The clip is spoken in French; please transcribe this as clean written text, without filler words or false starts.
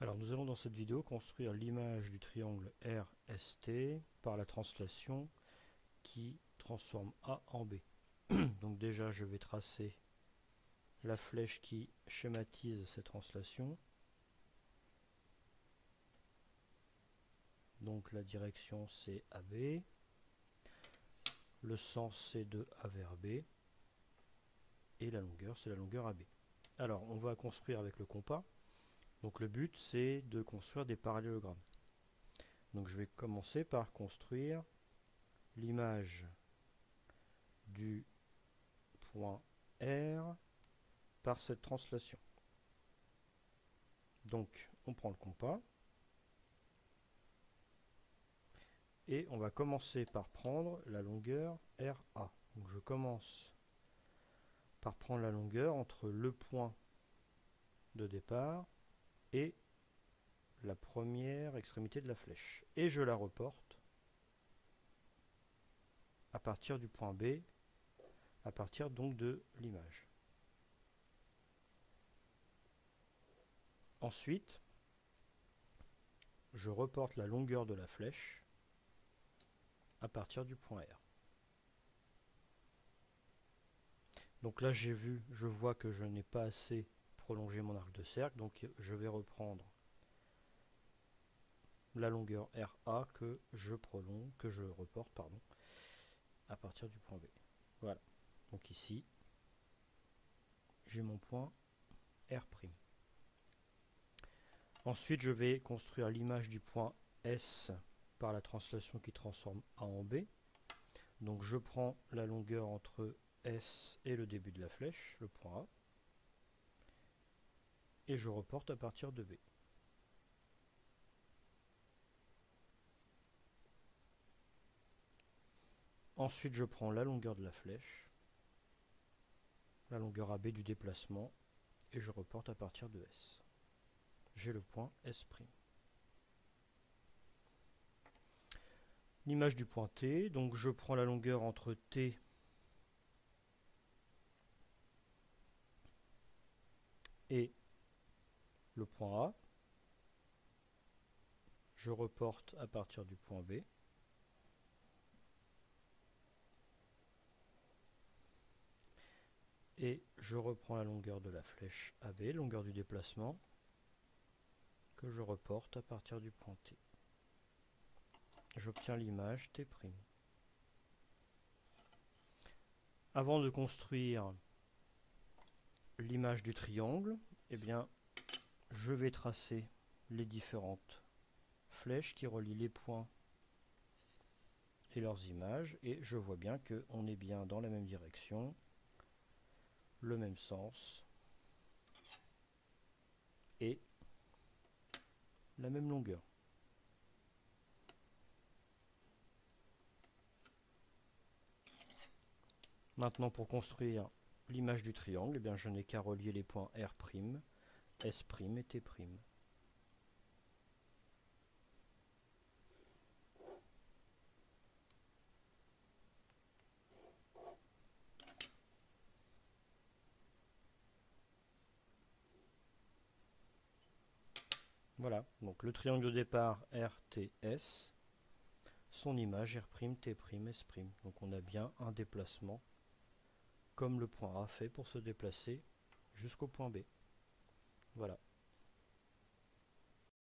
Alors nous allons dans cette vidéo construire l'image du triangle RST par la translation qui transforme A en B. Donc déjà je vais tracer la flèche qui schématise cette translation. Donc la direction c'est AB, le sens c'est de A vers B et la longueur c'est la longueur AB. Alors on va construire avec le compas. Donc le but c'est de construire des parallélogrammes. Donc je vais commencer par construire l'image du point R par cette translation. Donc on prend le compas et on va commencer par prendre la longueur RA. Donc je commence par prendre la longueur entre le point de départ et la première extrémité de la flèche. Et je la reporte à partir du point B, à partir donc de l'image. Ensuite, je reporte la longueur de la flèche à partir du point R. Donc là je vois que je n'ai pas assez prolongé mon arc de cercle, donc je vais reprendre la longueur RA que je reporte à partir du point B. Voilà. Donc ici, j'ai mon point R'. Ensuite, je vais construire l'image du point S par la translation qui transforme A en B. Donc je prends la longueur entre S et le début de la flèche, le point A, et je reporte à partir de B. Ensuite, je prends la longueur de la flèche, la longueur AB du déplacement, et je reporte à partir de S. J'ai le point S'. L'image du point T, donc je prends la longueur entre T et le point A, je reporte à partir du point B, et je reprends la longueur de la flèche AB, longueur du déplacement, que je reporte à partir du point T. J'obtiens l'image T'. Avant de construire l'image du triangle, eh bien, je vais tracer les différentes flèches qui relient les points et leurs images, et je vois bien qu'on est bien dans la même direction, le même sens et la même longueur. Maintenant, pour construire l'image du triangle, eh bien, je n'ai qu'à relier les points R', S' et T'. Voilà, donc le triangle de départ RTS, son image R', T', S'. Donc on a bien un déplacement comme le point A fait pour se déplacer jusqu'au point B. Voilà.